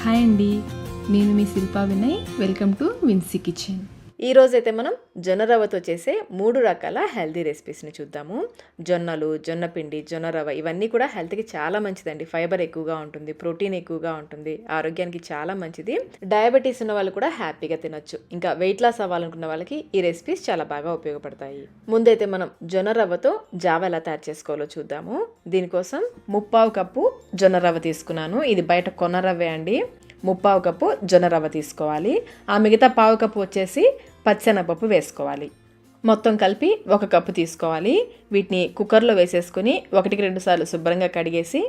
Hi అండి, నేను మీ Shilpa Vinay. Welcome to Vinsy kitchen. ఈరోజైతే మనం జొన్న రవ్వతో చేసే 3 రకాల హెల్తీ రెసిపీస్ని చూద్దాము. జొన్నలు, జొన్న పిండి, జొన్న రవ్వ ఇవన్నీ కూడా హెల్త్కి చాలా మంచిదండి. ఫైబర్ ఎక్కువగా ఉంటుంది, ప్రోటీన్ ఎక్కువగా ఉంటుంది, ఆరోగ్యానికి చాలా మంచిది. డయాబెటీస్ ఉన్న వాళ్ళు కూడా హ్యాపీగా తినొచ్చు. ఇంకా వెయిట్ లాస్ అవ్వాలనుకున్న వాళ్ళకి ఈ రెసిపీస్ చాలా బాగా ఉపయోగపడతాయి. ముందైతే మనం జొన్న రవ్వతో జావ ఎలా తయారు చేసుకోవాలో చూద్దాము. దీనికోసం 3/4 కప్పు జొన్న రవ్వ తీసుకున్నాను. ఇది బయట కొన్న రవ్వే అండి. 3/4 కప్పు జొన్న రవ్వ తీసుకోవాలి. ఆ మిగతా 1/4 కప్పు వచ్చేసి పచ్చెనగపప్పు వేసుకోవాలి. మొత్తం కలిపి 1 కప్పు తీసుకోవాలి. వీటిని కుక్కర్లో వేసేసుకుని 1-2 సార్లు శుభ్రంగా కడిగేసి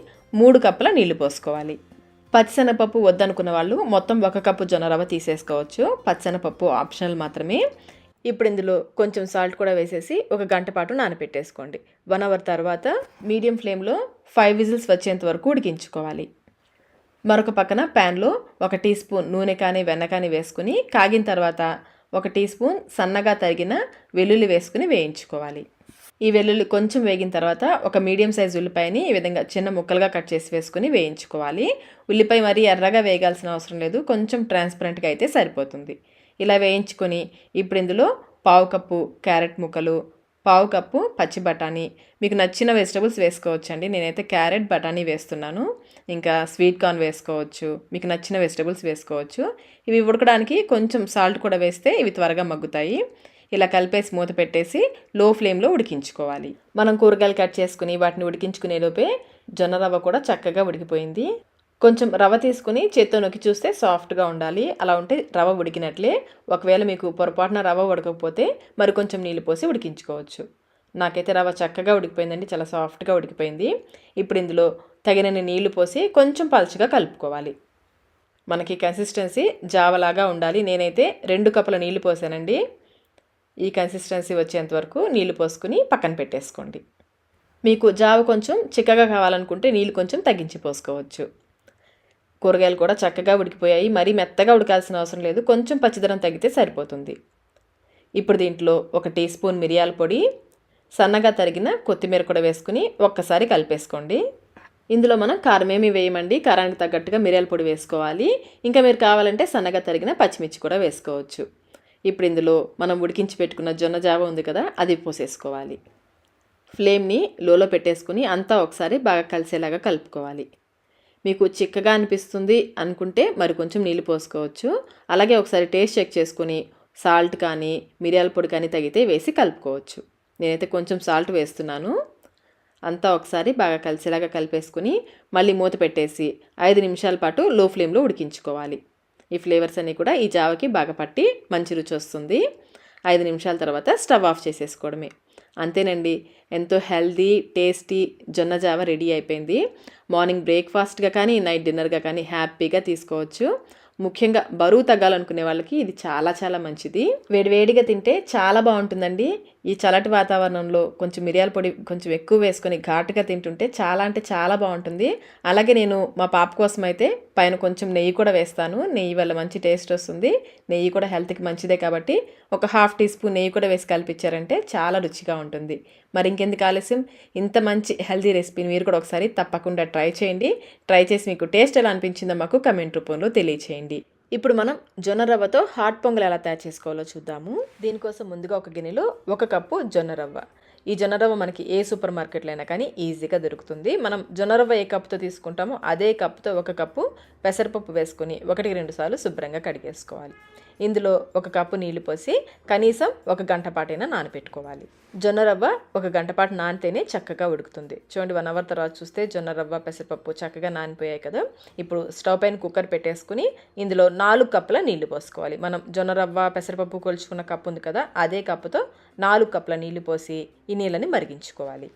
3 కప్పుల నీళ్లు పోసుకోవాలి. పచ్చెనగపప్పు వద్దనుకున్న వాళ్ళు మొత్తం 1 కప్పు జొన్న రవ్వ తీసేసుకోవచ్చు. పచ్చెనగపప్పు ఆప్షనల్ మాత్రమే. ఇప్పుడు ఇందులో కొంచెం సాల్ట్ కూడా వేసేసి 1 గంట పాటు నానబెట్టేసుకోండి. 1 అవర్ తర్వాత మీడియం ఫ్లేమ్లో 5 విజిల్స్ వచ్చేంత వరకు ఉడికించుకోవాలి. మరొక పక్కన ప్యాన్లో 1 టీ స్పూన్ నూనె కానీ వెన్న కానీ వేసుకుని కాగిన తర్వాత 1 టీ స్పూన్ సన్నగా తరిగిన వెల్లుల్లి వేసుకుని వేయించుకోవాలి. ఈ వెల్లుల్లి కొంచెం వేగిన తర్వాత ఒక మీడియం సైజ్ ఉల్లిపాయని ఈ విధంగా చిన్న ముక్కలుగా కట్ చేసి వేసుకుని వేయించుకోవాలి. ఉల్లిపాయ మరీ ఎర్రగా వేగాల్సిన అవసరం లేదు, కొంచెం ట్రాన్స్పరెంట్గా అయితే సరిపోతుంది. ఇలా వేయించుకొని ఇప్పుడు ఇందులో 1/4 కప్పు క్యారెట్ ముక్కలు, 1/4 కప్పు పచ్చి బఠానీ, మీకు నచ్చిన వెజిటబుల్స్ వేసుకోవచ్చండి. నేనైతే క్యారెట్ బఠానీ వేస్తున్నాను. ఇంకా స్వీట్ కార్న్ వేసుకోవచ్చు, మీకు నచ్చిన వెజిటబుల్స్ వేసుకోవచ్చు. ఇవి ఉడకడానికి కొంచెం సాల్ట్ కూడా వేస్తే ఇవి త్వరగా మగ్గుతాయి. ఇలా కలిపేసి మూత పెట్టేసి లో ఫ్లేమ్లో ఉడికించుకోవాలి. మనం కూరగాయలు కట్ చేసుకుని వాటిని ఉడికించుకునే లోపే జొన్న రవ్వ కూడా చక్కగా ఉడికిపోయింది. కొంచెం రవ్వ తీసుకుని చేత్తో నొక్కి చూస్తే సాఫ్ట్గా ఉండాలి. అలా ఉంటే రవ్వ ఉడికినట్లే. ఒకవేళ మీకు పొరపాటున రవ్వ ఉడకకపోతే మరి కొంచెం నీళ్ళు పోసి ఉడికించుకోవచ్చు. నాకైతే రవ్వ చక్కగా ఉడికిపోయిందండి, చాలా సాఫ్ట్గా ఉడికిపోయింది. ఇప్పుడు ఇందులో తగినన్ని నీళ్లు పోసి కొంచెం పలుచగా కలుపుకోవాలి. మనకి కన్సిస్టెన్సీ జావలాగా ఉండాలి. నేనైతే 2 కప్పుల నీళ్లు పోసానండి. ఈ కన్సిస్టెన్సీ వచ్చేంత వరకు నీళ్లు పోసుకుని పక్కన పెట్టేసుకోండి. మీకు జావ కొంచెం చిక్కగా కావాలనుకుంటే నీళ్ళు కొంచెం తగ్గించి పోసుకోవచ్చు. కూరగాయలు కూడా చక్కగా ఉడికిపోయాయి. మరీ మెత్తగా ఉడకాల్సిన అవసరం లేదు, కొంచెం పచ్చిదనం తగ్గితే సరిపోతుంది. ఇప్పుడు దీంట్లో 1 టీ స్పూన్ మిరియాల పొడి, సన్నగా తరిగిన కొత్తిమీర కూడా వేసుకుని ఒక్కసారి కలిపేసుకోండి. ఇందులో మనం కారం ఏమి వేయమండి, కారానికి తగ్గట్టుగా మిరియాల పొడి వేసుకోవాలి. ఇంకా మీరు కావాలంటే సన్నగా తరిగిన పచ్చిమిర్చి కూడా వేసుకోవచ్చు. ఇప్పుడు ఇందులో మనం ఉడికించి పెట్టుకున్న జొన్న జావ ఉంది కదా, అది పోసేసుకోవాలి. ఫ్లేమ్ని లోలో పెట్టేసుకుని అంతా ఒకసారి బాగా కలిసేలాగా కలుపుకోవాలి. మీకు చిక్కగా అనిపిస్తుంది అనుకుంటే మరి కొంచెం నీళ్ళు పోసుకోవచ్చు. అలాగే ఒకసారి టేస్ట్ చెక్ చేసుకుని సాల్ట్ కానీ మిరియాల పొడి కానీ తగితే వేసి కలుపుకోవచ్చు. నేనైతే కొంచెం సాల్ట్ వేస్తున్నాను. అంతా ఒకసారి బాగా కలిసేలాగా కలిపేసుకుని మళ్ళీ మూత పెట్టేసి 5 నిమిషాల పాటు లో ఫ్లేమ్లో ఉడికించుకోవాలి. ఈ ఫ్లేవర్స్ అన్నీ కూడా ఈ జావకి బాగా పట్టి మంచి రుచి వస్తుంది. 5 నిమిషాల తర్వాత స్టవ్ ఆఫ్ చేసేసుకోవడమే. అంతేనండి, ఎంతో హెల్దీ టేస్టీ జొన్న జావ రెడీ అయిపోయింది. మార్నింగ్ బ్రేక్ఫాస్ట్గా కానీ నైట్ డిన్నర్గా కానీ హ్యాపీగా తీసుకోవచ్చు. ముఖ్యంగా బరువు తగ్గాలనుకునే వాళ్ళకి ఇది చాలా చాలా మంచిది. వేడివేడిగా తింటే చాలా బాగుంటుందండి. ఈ చల్లటి వాతావరణంలో కొంచెం మిరియాల పొడి కొంచెం ఎక్కువ వేసుకొని ఘాటుగా తింటుంటే చాలా అంటే చాలా బాగుంటుంది. అలాగే నేను మా పాప కోసం అయితే పైన కొంచెం నెయ్యి కూడా వేస్తాను. నెయ్యి వల్ల మంచి టేస్ట్ వస్తుంది. నెయ్యి కూడా హెల్త్కి మంచిదే కాబట్టి 1/2 టీ స్పూన్ నెయ్యి కూడా వేసి కలిపించారంటే చాలా రుచిగా ఉంటుంది. మరి ఇంకెందుకు ఆలస్యం, ఇంత మంచి హెల్తీ రెసిపీని మీరు కూడా ఒకసారి తప్పకుండా ట్రై చేయండి. ట్రై చేసి మీకు టేస్ట్ ఎలా అనిపించిందో మాకు కమెంట్ రూపంలో తెలియచేయండి. ఇప్పుడు మనం జొన్న రవ్వతో హాట్ పొంగల్ ఎలా తయారు చేసుకోవాలో చూద్దాము. దీనికోసం ముందుగా ఒక గిన్నెలో 1 కప్పు జొన్న రవ్వ. ఈ జొన్న రవ్వ మనకి ఏ సూపర్ మార్కెట్లో అయినా కానీ ఈజీగా దొరుకుతుంది. మనం జొన్న రవ్వ ఏ కప్పుతో తీసుకుంటామో అదే కప్పుతో 1 కప్పు పెసరపప్పు వేసుకొని 1-2 సార్లు శుభ్రంగా కడిగేసుకోవాలి. ఇందులో 1 కప్పు నీళ్లు పోసి కనీసం 1 గంట పాటైనా నానబెట్టుకోవాలి. జొన్న రవ్వ 1 గంట పాటు నానితేనే చక్కగా ఉడుకుతుంది. చూడండి, 1 అవర్ తర్వాత చూస్తే జొన్న రవ్వ పెసరపప్పు చక్కగా నానిపోయాయి కదా. ఇప్పుడు స్టవ్ పైన కుక్కర్ పెట్టేసుకుని ఇందులో 4 కప్పుల నీళ్లు పోసుకోవాలి. మనం జొన్న రవ్వ పెసరపప్పు కొలుచుకున్న కప్పు ఉంది కదా, అదే కప్పుతో 4 కప్పుల నీళ్లు పోసి ఈ నీళ్ళని మరిగించుకోవాలి.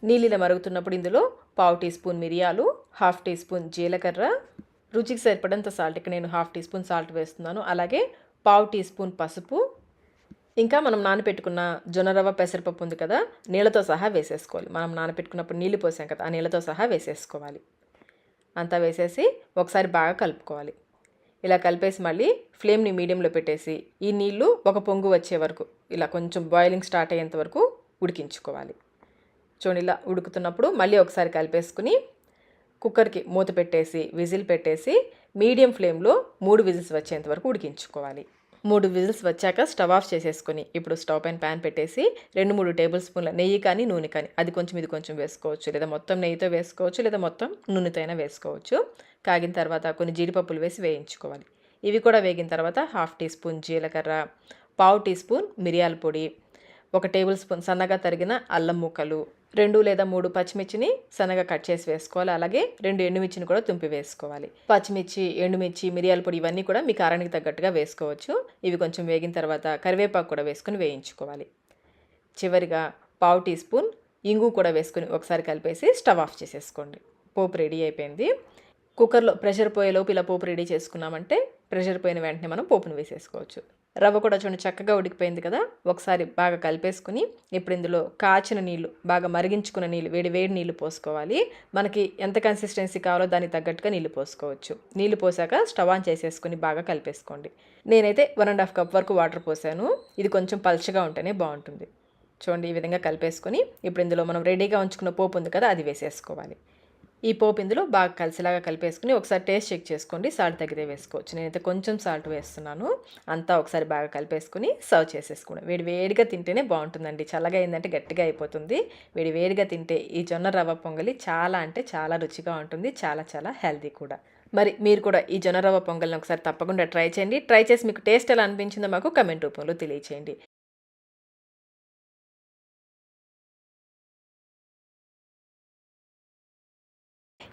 నీళ్ళ మరుగుతున్నప్పుడు ఇందులో 1/2 టీ స్పూన్ మిరియాలు, 1/2 టీ స్పూన్ జీలకర్ర, రుచికి సరిపడంత సాల్ట్, ఇక్కడ నేను 1/2 టీ స్పూన్ సాల్ట్ వేస్తున్నాను. అలాగే 1/4 టీ స్పూన్ పసుపు, ఇంకా మనం నానబెట్టుకున్న జొన్న రవ్వ పెసరపప్పు ఉంది కదా, నీళ్ళతో సహా వేసేసుకోవాలి. మనం నానబెట్టుకున్నప్పుడు నీళ్ళు పోసాం కదా, ఆ నీళ్ళతో సహా వేసేసుకోవాలి. అంతా వేసేసి ఒకసారి బాగా కలుపుకోవాలి. ఇలా కలిపేసి మళ్ళీ ఫ్లేమ్ని మీడియంలో పెట్టేసి ఈ నీళ్ళు ఒక పొంగు వచ్చే వరకు, ఇలా కొంచెం బాయిలింగ్ స్టార్ట్ అయ్యేంత వరకు ఉడికించుకోవాలి. చూడండి, ఇలా ఉడుకుతున్నప్పుడు మళ్ళీ ఒకసారి కలిపేసుకుని కుక్కర్కి మూత పెట్టేసి విజిల్ పెట్టేసి మీడియం ఫ్లేమ్లో 3 విజిల్స్ వచ్చేంత వరకు ఉడికించుకోవాలి. 3 విజిల్స్ వచ్చాక స్టవ్ ఆఫ్ చేసేసుకొని ఇప్పుడు స్టవ్ పైన ప్యాన్ పెట్టేసి 2-3 టేబుల్ స్పూన్ల నెయ్యి కానీ నూనె కానీ అది కొంచెం ఇది కొంచెం వేసుకోవచ్చు, లేదా మొత్తం నెయ్యితో వేసుకోవచ్చు, లేదా మొత్తం నూనెతో అయినా వేసుకోవచ్చు. కాగిన తర్వాత కొన్ని జీడిపప్పులు వేసి వేయించుకోవాలి. ఇవి కూడా వేగిన తర్వాత 1/2 టీ స్పూన్ జీలకర్ర, 1/4 టీ స్పూన్ మిరియాల పొడి, 1 టేబుల్ స్పూన్ సన్నగా తరిగిన అల్లం ముక్కలు, 2 లేదా 3 పచ్చిమిర్చిని సన్నగా కట్ చేసి వేసుకోవాలి. అలాగే 2 ఎండుమిర్చిని కూడా తుంపి వేసుకోవాలి. పచ్చిమిర్చి, ఎండుమిర్చి, మిరియాల పొడి ఇవన్నీ కూడా మీ కారానికి తగ్గట్టుగా వేసుకోవచ్చు. ఇవి కొంచెం వేగిన తర్వాత కరివేపాకు కూడా వేసుకొని వేయించుకోవాలి. చివరిగా 1/4 టీ స్పూన్ ఇంగు కూడా వేసుకొని ఒకసారి కలిపేసి స్టవ్ ఆఫ్ చేసేసుకోండి. పోపు రెడీ అయిపోయింది. కుక్కర్లో ప్రెషర్ పోయేలోపు ఇలా పోపు రెడీ చేసుకున్నామంటే ప్రెషర్ పోయిన వెంటనే మనం పోపును వేసేసుకోవచ్చు. రవ్వ కూడా చూడండి చక్కగా ఉడికిపోయింది కదా. ఒకసారి బాగా కలిపేసుకుని ఇప్పుడు ఇందులో కాచిన నీళ్లు, బాగా మరిగించుకున్న నీళ్ళు, వేడి నీళ్లు పోసుకోవాలి. మనకి ఎంత కన్సిస్టెన్సీ కావాలో దానికి తగ్గట్టుగా నీళ్లు పోసుకోవచ్చు. నీళ్లు పోసాక స్టవ్ ఆన్ చేసేసుకుని బాగా కలిపేసుకోండి. నేనైతే 1.5 కప్ వరకు వాటర్ పోసాను. ఇది కొంచెం పల్చగా ఉంటేనే బాగుంటుంది. చూడండి ఈ విధంగా కలిపేసుకుని ఇప్పుడు ఇందులో మనం రెడీగా ఉంచుకున్న పోపు ఉంది కదా అది వేసేసుకోవాలి. ఈ పోపు ఇందులో బాగా కలిసేలాగా కలిపేసుకుని ఒకసారి టేస్ట్ చెక్ చేసుకోండి. సాల్ట్ తగ్గితే వేసుకోవచ్చు. నేనైతే కొంచెం సాల్ట్ వేస్తున్నాను. అంతా ఒకసారి బాగా కలిపేసుకుని సర్వ్ చేసేసుకోండి. వేడిగా తింటేనే బాగుంటుందండి. చల్లగా అయిందంటే గట్టిగా అయిపోతుంది. వేడిగా తింటే ఈ జొన్న రవ్వ పొంగలి చాలా అంటే చాలా రుచిగా ఉంటుంది. చాలా హెల్తీ కూడా. మరి మీరు కూడా ఈ జొన్న రవ్వ పొంగల్ని ఒకసారి తప్పకుండా ట్రై చేయండి. ట్రై చేసి మీకు టేస్ట్ ఎలా అనిపించిందో మాకు కమెంట్ రూపంలో తెలియచేయండి.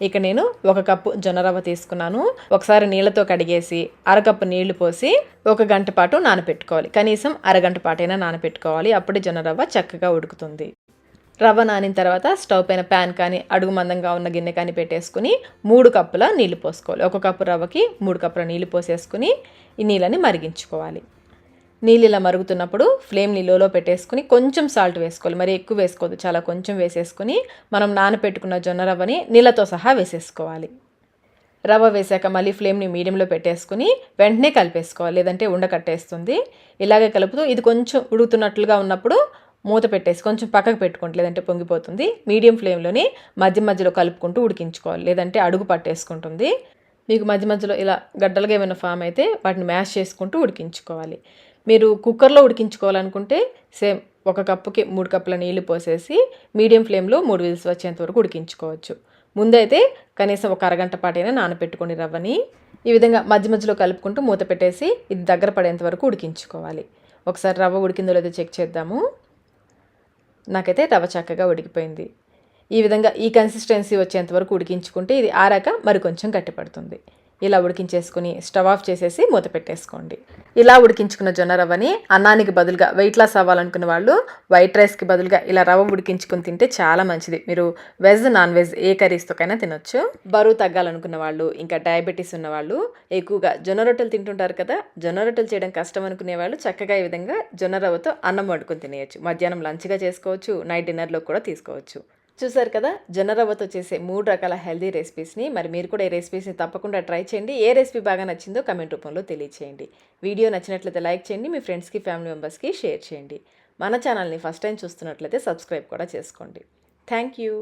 ఇక నేను 1 కప్పు జొన్న రవ్వ తీసుకున్నాను. ఒకసారి నీళ్ళతో కడిగేసి అరకప్పు నీళ్లు పోసి 1 గంట పాటు నానబెట్టుకోవాలి. కనీసం అరగంట పాటైనా నానబెట్టుకోవాలి. అప్పుడే జొన్న రవ్వ చక్కగా ఉడుకుతుంది. రవ్వ నానిన తర్వాత స్టవ్ పైన ప్యాన్ కానీ అడుగు మందంగా ఉన్న గిన్నె కానీ పెట్టేసుకుని 3 కప్పుల నీళ్లు పోసుకోవాలి. 1 కప్పు రవ్వకి 3 కప్పుల నీళ్లు పోసేసుకుని ఈ నీళ్ళని మరిగించుకోవాలి. నీళ్ళు ఇలా మరుగుతున్నప్పుడు ఫ్లేమ్ని లోలో పెట్టేసుకుని కొంచెం సాల్ట్ వేసుకోవాలి. మరి ఎక్కువ వేసుకోవద్దు, చాలా కొంచెం వేసేసుకుని మనం నానబెట్టుకున్న జొన్న రవ్వని నీళ్ళతో సహా వేసేసుకోవాలి. రవ్వ వేసాక మళ్ళీ ఫ్లేమ్ని మీడియంలో పెట్టేసుకుని వెంటనే కలిపేసుకోవాలి, లేదంటే ఉండకట్టేస్తుంది. ఇలాగే కలుపుతూ ఇది కొంచెం ఉడుకుతున్నట్లుగా ఉన్నప్పుడు మూత పెట్టేసి కొంచెం పక్కకు పెట్టుకోండి, లేదంటే పొంగిపోతుంది. మీడియం ఫ్లేమ్లోనే మధ్యలో కలుపుకుంటూ ఉడికించుకోవాలి, లేదంటే అడుగు పట్టేసుకుంటుంది. మీకు మధ్యలో ఇలా గడ్డలుగా ఏమైనా ఫామ్ అయితే వాటిని మ్యాష్ చేసుకుంటూ ఉడికించుకోవాలి. మీరు కుక్కర్లో ఉడికించుకోవాలనుకుంటే సేమ్ 1 కప్పుకి 3 కప్పుల నీళ్లు పోసేసి మీడియం ఫ్లేమ్లో 3 విజిల్స్ వచ్చేంత వరకు ఉడికించుకోవచ్చు. ముందైతే కనీసం 1 అరగంట పాటైనా నానబెట్టుకోండి రవ్వని. ఈ విధంగా మధ్యలో కలుపుకుంటూ మూత పెట్టేసి ఇది దగ్గర పడేంత వరకు ఉడికించుకోవాలి. ఒకసారి రవ్వ ఉడికిందో లేదో చెక్ చేద్దాము. నాకైతే రవ్వ చక్కగా ఉడికిపోయింది. ఈ విధంగా ఈ కన్సిస్టెన్సీ వచ్చేంత వరకు ఉడికించుకుంటే ఇది ఆరాక మరి కొంచెం గట్టిపడుతుంది. ఇలా ఉడికించేసుకుని స్టవ్ ఆఫ్ చేసేసి మూత పెట్టేసుకోండి. ఇలా ఉడికించుకున్న జొన్న రవ్వని అన్నానికి బదులుగా వెయిట్ లాస్ అవ్వాలనుకున్న వాళ్ళు వైట్ రైస్కి బదులుగా ఇలా రవ్వ ఉడికించుకుని తింటే చాలా మంచిది. మీరు వెజ్ నాన్ వెజ్ ఏ కర్రీస్తోకైనా తినొచ్చు. బరువు తగ్గాలనుకున్న వాళ్ళు, ఇంకా డయాబెటీస్ ఉన్న వాళ్ళు ఎక్కువగా జొన్న రొట్టెలు తింటుంటారు కదా. జొన్న రొట్టెలు చేయడం కష్టం అనుకునే వాళ్ళు చక్కగా ఈ విధంగా జొన్న రవ్వతో అన్నం వండుకొని తినేయచ్చు. మధ్యాహ్నం లంచ్గా చేసుకోవచ్చు, నైట్ డిన్నర్లో కూడా తీసుకోవచ్చు. చూసారు కదా జొన్న రవ్వతో చేసే 3 రకాల హెల్దీ రెసిపీస్ని. మరి మీరు కూడా ఈ రెసిపీస్ని తప్పకుండా ట్రై చేయండి. ఏ రెసిపీ బాగా నచ్చిందో కమెంట్ రూపంలో తెలియచేయండి. వీడియో నచ్చినట్లయితే లైక్ చేయండి, మీ ఫ్రెండ్స్కి ఫ్యామిలీ మెంబర్స్కి షేర్ చేయండి. మన ఛానల్ని ఫస్ట్ టైం చూస్తున్నట్లయితే సబ్స్క్రైబ్ కూడా చేసుకోండి. Thank you.